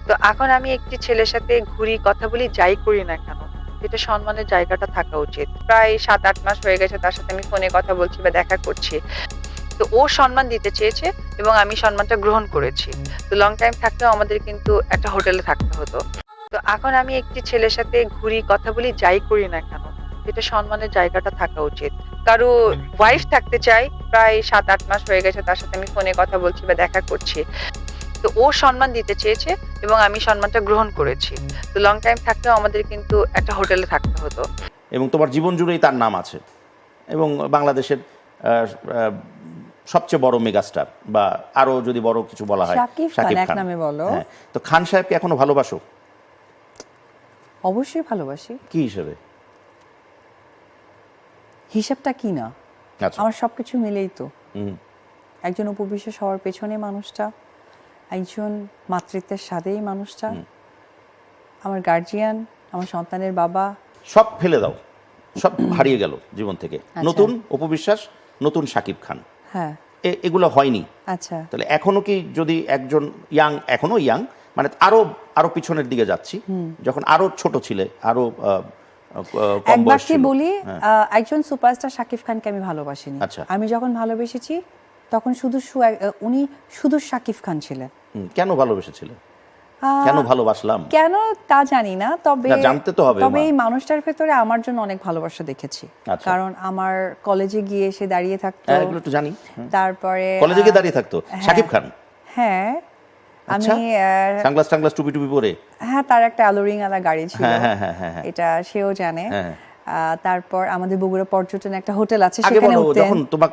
তো এখন আমি একটি ছেলের সাথে ঘুরি, কথা বলি, যাই করি না কেন, এটা সম্মানের জায়গাটা থাকা উচিত। প্রায় ৭-৮ মাস হয়ে গেছে তার সাথে আমি ফোনে কথা বলছি বা দেখা করছি। তো ও সম্মান দিতে চেয়েছে এবং আমি সম্মানটা গ্রহণ করেছি। তো লং টাইম থাকলেও আমাদের কিন্তু একটা হোটেলে থাকতে হতো। তো এখন আমি একটি ছেলের সাথে ঘুরি, কথা বলি, যাই করি না কেন, এটা সম্মানের জায়গাটা থাকা উচিত। কারো ওয়াইফ থাকতে চাই, প্রায় ৭-৮ মাস হয়ে গেছে তার সাথে আমি ফোনে কথা বলছি বা দেখা করছি। তো ও সম্মান দিতে চেয়েছে এবং আমি সম্মানটা গ্রহণ করেছি। তো লং টাইম থাকলেও আমাদের কিন্তু একটা হোটেলে থাকতে হতো। এবং তোমার জীবন জুড়েই তার নাম আছে এবং বাংলাদেশের সবচেয়ে বড় মেগাস্টার বা আরো যদি বড় কিছু বলা হয় শাকিব খান এক নামে বলো। হ্যাঁ, তো খান সাহেবকে এখনো ভালোবাসো? অবশ্যই ভালোবাসি। কি হিসেবে? হিসাবটা কি না, আচ্ছা। আমার সবকিছু মিলেই তো। হুম। একজন উপবিশ্বাস হওয়ার পেছনে মানুষটা, একজন মাতৃত্বের স্বাদেই মানুষটা, আমার গার্জিয়ান, আমার সন্তানের বাবা। সব ফেলে দাও, সব হারিয়ে গেল জীবন থেকে। আচ্ছা। নতুন উপবিশ্বাস, নতুন শাকিব খান, হ্যাঁ। এগুলো হয়নি। আচ্ছা। তাহলে এখনো কি যদি একজন এখনো ইয়াং, মানে আরো পিছনের দিকে যাচ্ছি, যখন আরো ছোট ছিলে, আরো কম একবার বয়স কি ছিল। বলি, হ্যাঁ। একজন সুপারস্টার শাকিব খানকে আমি ভালোবাসিনি। আচ্ছা। আমি যখন ভালোবেসেছি তখন উনি শুধু শাকিব খান ছিলেন। কেন ভালোবেসেছিলে? কেন ভালোবাসলাম? কেন তা জানি না, তবে না, জানতে তো হবে, তবে মা। এই মানুষটার ভেতরে আমার জন্য অনেক ভালোবাসা দেখেছি। আচ্ছা। কারণ আমার কলেজে গিয়ে এসে দাঁড়িয়ে থাকতো। হ্যাঁ, এগুলো একটু জানি। তারপরে কলেজে গিয়ে দাঁড়িয়ে থাকতো শাকিব খান? হ্যাঁ। আচ্ছা। আমি সানগ্লাস টুপি পরে? হ্যাঁ, তার একটা অ্যালোরিং আলা গাড়ি ছিল। হ্যাঁ। এটা সেও জানে। হ্যাঁ। তারপর আমাদের বগুড়া পর্যটনে একটা হোটেল আছে, আগে সেখানে বলো, উঠতেন। যখন তোমার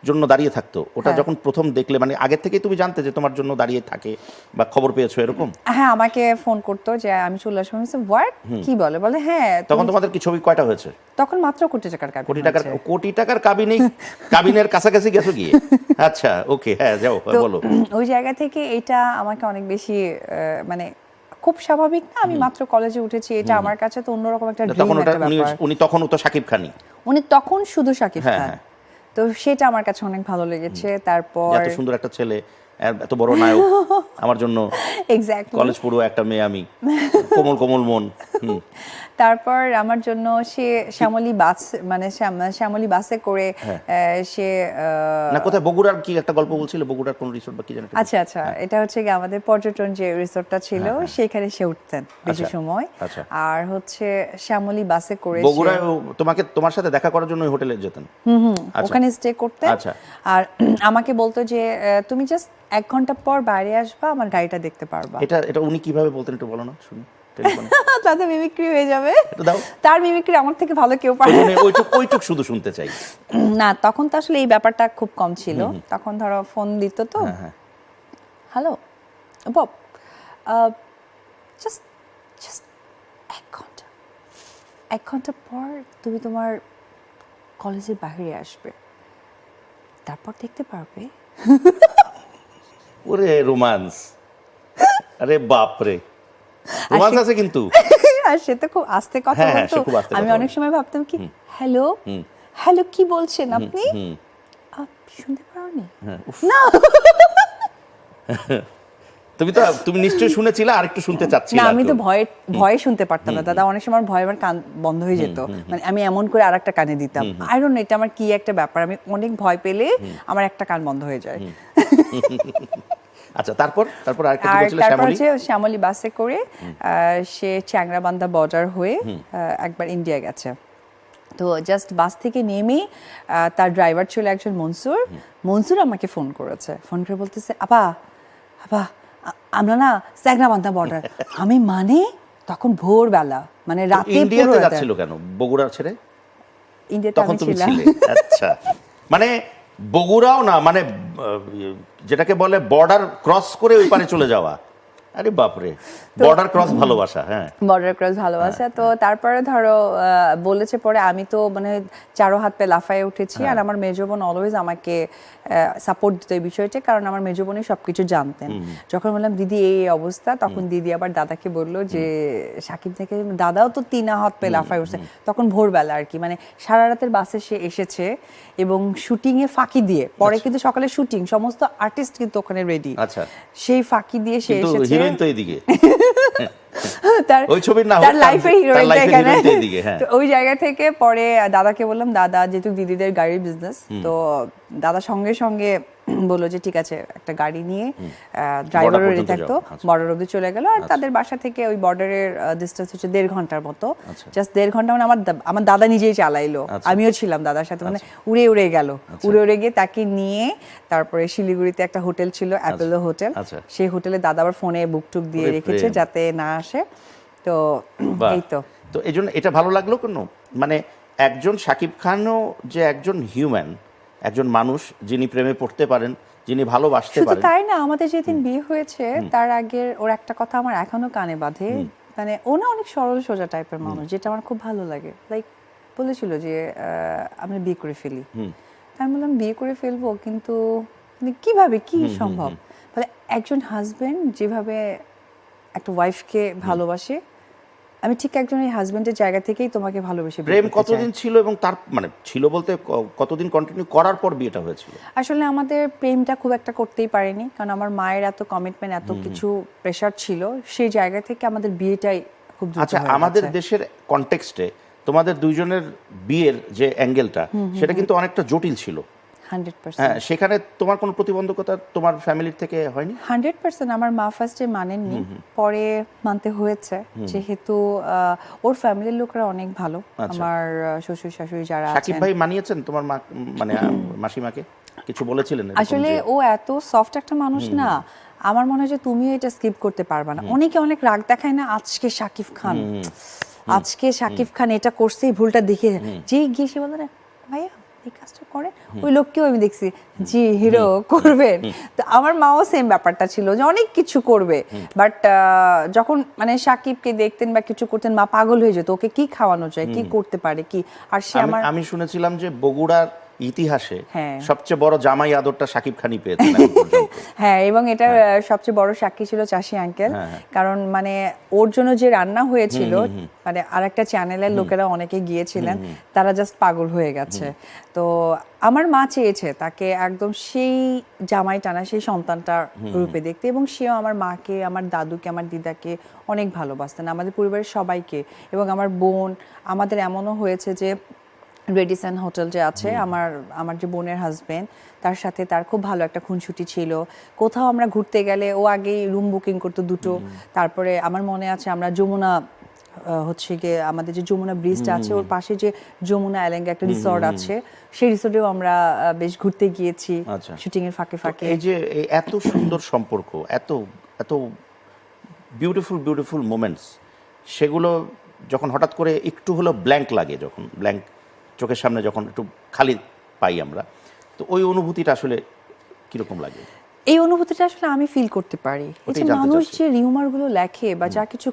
জন্য দাঁড়িয়ে থাকতো, ওটা হ্যাঁ। যখন প্রথম দেখলে, মানে আগে থেকেই তুমি জানতে যে তোমার জন্য দাঁড়িয়ে থাকে বা খবর পেয়েছো এরকম? হ্যাঁ, আমাকে ফোন করতো যে আমি চলে আসবো। আমি হোয়াট, কি বলে হ্যাঁ। তখন তোমাদের কি ছবি কয়টা হয়েছে? তখন মাত্র কোটি টাকার কাবিন হয়েছে। কোটি টাকার কাবিনের কাছাকাছি গেছো গিয়ে? আচ্ছা, ওকে, হ্যাঁ, যাও, তো বলো। ওই জায়গা থেকে এটা আমাকে অনেক বেশি মানে খুব স্বাভাবিক না, আমি মাত্র কলেজে উঠেছি, এটা আমার কাছে তো অন্যরকম একটা ড্রিম, তখন ওটা একটা ব্যাপার। উনি তখনও তো শাকিব খানই। উনি তখন শুধু শাকিব হ্যাঁ, খান। হ্যাঁ। তো সেটা আমার কাছে অনেক ভালো লেগেছে। তারপর এত সুন্দর একটা ছেলে, এত বড় নায়ক, আমার জন্য এক্স্যাক্টলি কলেজ পড়ুয়া একটা মেয়ে আমি, কোমল মন। তারপর আমার জন্য সে শ্যামলী বাসে করে সে না, কোথায় বগুড়ার কি একটা গল্প বলছিল, বগুড়ার কোন রিসোর্ট বা কি জানি? আচ্ছা, এটা হচ্ছে কি আমাদের পর্যটন যে রিসোর্টটা ছিল সেখানে সে উঠতেন বেশি সময়। আচ্ছা। আর হচ্ছে শ্যামলী বাসে করে বগুড়ায় তোমার সাথে দেখা করার জন্য ওই হোটেলে যেতেন? আচ্ছা। ওখানে স্টে করতেন। আচ্ছা। আর আমাকে বলতো যে তুমি জাস্ট 1 ঘন্টা পর বাইরে আসবা, আমার গাড়িটা দেখতে পারবা। এটা উনি কিভাবে বলতেন একটু বলো না, শুনি টেলিফোনে। তাতে মিমিক্রি হয়ে যাবে। এটা দাও। তার মিমিক্রি আমার থেকে ভালো কেউ পারে না। ওইটুক শুধু শুনতে চাই। না, তখন তো আসলে এই ব্যাপারটা খুব কম ছিল। তখন ধরো ফোন দিত তো, হ্যাঁ। হ্যালো বব, জাস্ট 1 ঘন্টা পর তুমি তোমার কলেজের বাইরে আসবে, তারপর দেখতে পারবে। ওরে রোমান্স, আরে বাপ রে, রোমান্স আছে কিন্তু। আর সে তো খুব আস্তে কথা হ্যাঁ, বলতো। সে খুব আস্তে আমি কথা অনেক বলে। সময় ভাবতাম কি, হ্যালো কি বলছেন আপনি? শুনতে পারোনি? না, তুমি নিশ্চয়ই শুনেছিলে, আর একটু শুনতে চাচ্ছিলে। না, আমি তো ভয়ে শুনতে পারতাম না দাদা। অনেক সময় ভয়ে আমার কান বন্ধ হয়ে যেত, মানে আমি এমন করে আরেকটা কানে দিতাম। আই ডোন্ট নো এটা আমার কি একটা ব্যাপার, আমি অনেক ভয় পেলে আমার একটা কান বন্ধ হয়ে যায়। আচ্ছা, তারপর আরেকটা কি বলছিলে? তারপর হচ্ছে শ্যামলী বাসে করে সে চ্যাংরাবান্ধা বর্ডার হয়ে একবার ইন্ডিয়া গেছে। তো জাস্ট বাস থেকে নেমে তার ড্রাইভার ছিল একজন মনসুর আমাকে ফোন করেছে। ফোন করে বলতেছে, আপা আমরা না চ্যাংরাবান্ধা বর্ডার। আমি মানে তখন ভোরবেলা, মানে রাতে। ইন্ডিয়াতে যাচ্ছিল কেন বগুড়া ছেড়ে? ইন্ডিয়াতে তখন আমি তুমি ছিলাম। ছিলে। আচ্ছা, মানে বগুড়াও না, মানে যেটাকে বলে বর্ডার ক্রস করে ওই পারে চলে যাওয়া। আরে বাপরে, বর্ডার ক্রস ভালোবাসা। হ্যাঁ, বর্ডার ক্রস ভালোবাসা। তো তারপরে ধরো বলেছে, পরে আমি তো মানে 4 হাত পে লাফায়ে উঠেছি। আর আমার মেজো বোন অলওয়েজ আমাকে সাপোর্ট দিত এই বিষয়টা, কারণ আমার মেজো বোনই সবকিছু জানতেন। যখন বললাম দিদি এই অবস্থা, তখন দিদি আবার দাদাকে বললো যে সাকিব থেকে, দাদাও তো 3 হাত পে লাফায় উঠছে। তখন ভোরবেলা আর কি, মানে সারা রাতের বাসে সে এসেছে এবং শুটিং এ ফাঁকি দিয়ে, পরে কিন্তু সকালে শুটিং, সমস্ত আর্টিস্ট কিন্তু ওখানে রেডি। আচ্ছা। সেই ফাঁকি দিয়ে সে এসেছে। হিরোইন তো এইদিকে, তার ওই ছবির না হোক, তার লাইফের তার হিরোইন লাইফের এখানে। হিরোইন তো এইদিকে, হ্যাঁ। তো ওই জায়গা থেকে পরে দাদাকে বললাম, দাদা যেহেতু দিদিদের গাড়ির বিজনেস, তো দাদা সঙ্গে সঙ্গে বললো যে ঠিক আছে একটা গাড়ি নিয়ে ড্রাইভারও রেডি পর্যন্ত থাকতো, যাও, আচ্ছা। বর্ডার অব্দি চলে গেল। আর তাদের বাসা থেকে ওই বর্ডারের ডিস্টেন্স হচ্ছে 1.5 ঘন্টার মতো, আচ্ছা। জাস্ট 1.5 ঘন্টা। মানে আমার দাদা নিজেই চালাইলো, আচ্ছা। আমিও ছিলাম দাদার সাথে, মানে উড়ে উড়ে গেল, উড়ে উড়ে গিয়ে তাকে নিয়ে তারপরে শিলিগুড়িতে একটা হোটেল ছিল, অ্যাপেলো হোটেল, আচ্ছা। সেই হোটেলে দাদা আবার ফোনে বুক টুক দিয়ে ওরে রেখেছে প্রেম। যাতে না আসে। তো বাহ। এই তো তো এই জন্য এটা ভালো লাগলো কেন, মানে একজন শাকিব খানও যে একজন হিউম্যান, একজন মানুষ যিনি প্রেমে পড়তে পারেন, যিনি ভালোবাসতে শুধু পারেন। তাই না, আমাদের যেদিন বিয়ে হয়েছে তার আগের ওর একটা কথা আমার এখনো কানে বাঁধে, মানে ও না অনেক সরল সোজা টাইপের মানুষ, যেটা আমার খুব ভালো লাগে। লাইক বলেছিল যে আমরা বিয়ে করে ফেলি। আমি বললাম বিয়ে করে ফেলবো, কিন্তু মানে কিভাবে, কি সম্ভব? বলে একজন হাজবেন্ড যেভাবে একটা ওয়াইফকে ভালোবাসে, আমি ঠিক একজন এই হাজবেন্ডের জায়গা থেকেই তোমাকে ভালোবেসে বিয়ে প্রেম করতে চাই। কতদিন ছিল এবং তার মানে ছিল বলতে কতদিন কন্টিনিউ করার পর বিয়েটা হয়েছিল? আসলে আমাদের প্রেমটা খুব একটা করতেই পারিনি, কারণ আমার মায়ের এত কমিটমেন্ট, এত কিছু প্রেশার ছিল, সেই জায়গা থেকে আমাদের বিয়েটাই খুব দ্রুত আচ্ছা, হয়ে আমাদের গেছে। দেশের কনটেক্সটে তোমাদের দুইজনের বিয়ের যে অ্যাঙ্গেলটা, সেটা কিন্তু অনেকটা জটিল ছিল। 100%। হ্যাঁ, সেখানে তোমার কোনো প্রতিবন্ধকতা তোমার ফ্যামিলির থেকে হয়নি? 100% আমার মা ফার্স্টে মানেননি, পরে মানতে হয়েছে, যেহেতু ওর ফ্যামিলির লোকরা অনেক ভালো। আমার শ্বশুর শাশুড়ি যারা সাকিব আছেন, ভাই মানিয়েছেন তোমার মা, মানে মাসিমাকে কিছু বলেছিলেন এরকম আসলে যে- ও এত সফট একটা মানুষ না, আমার মনে হয় যে তুমিও এটা স্কিপ করতে পারবা না। অনেকে অনেক রাগ দেখায় না, আজকে শাকিব খান, আজকে শাকিব খান এটা করছে, এই ভুলটা দেখে যে গিয়ে সে বলে না ভাইয়া এই কাজটা করেন, ওই লোককেও আমি দেখছি জি হিরো করবেন। তো আমার মাও সেম ব্যাপারটা ছিল যে অনেক কিছু করবে, বাট যখন মানে সাকিবকে দেখতেন বা কিছু করতেন, মা পাগল হয়ে যেত, ওকে কি খাওয়ানো যায়, কি করতে পারে কি। আর সে আমার আমি শুনেছিলাম যে বগুড়ার ইতিহাসে হ্যাঁ। সবচেয়ে বড় জামাই আদরটা সাকিব খানই পেয়েছেন এখন পর্যন্ত। হ্যাঁ, এবং এটা সবচেয়ে বড় সাক্ষী ছিল চাষি আঙ্কেল, কারণ মানে ওর জন্য যে রান্না হয়েছিল, মানে আরেকটা চ্যানেলের লোকেরা অনেকে গিয়েছিলেন, তারা জাস্ট পাগল হয়ে গেছে। তো আমার মা চেয়েছে তাকে একদম সেই জামাই টানা, সেই সন্তানটার রূপে দেখতে, এবং সেও আমার মাকে, আমার দাদুকে, আমার দিদাকে অনেক ভালোবাসতেন, আমাদের পরিবারের সবাইকে। এবং আমার বোন, আমাদের এমনও হয়েছে যে রেডিসন হোটেল যে আছে, আমার যে বোনের হাজবেন্ড, তার সাথে তার খুব ভালো একটা খুনসুটি ছিল। কোথাও আমরা ঘুরতে গেলে ও আগেই রুম বুকিং করতো 2টো। তারপরে আমার মনে আছে আমরা যমুনা হচ্ছে গিয়ে আমাদের যে যমুনা ব্রিজটা আছে, ওর পাশে যে যমুনা এলেঙ্গা একটা রিসর্ট আছে, সেই রিসর্টেও আমরা বেশ ঘুরতে গিয়েছি আচ্ছা। শুটিং এর ফাঁকে ফাঁকে। এই যে এই এত সুন্দর সম্পর্ক, এত এত বিউটিফুল মোমেন্টস, সেগুলো যখন হঠাৎ করে একটু হলো ব্ল্যাঙ্ক লাগে, যখন ব্ল্যাঙ্ক চোখের সামনে যখন একটু খালি পাই আমরা, তো ওই অনুভূতিটা আসলে কিরকম লাগে? এই অনুভূতিটা আসলে আমি ফিল করতে পারি। এই ওটাই যে জানতে মানুষ চাচ্ছি। যে রিউমার গুলো লেখে বা যা কিছু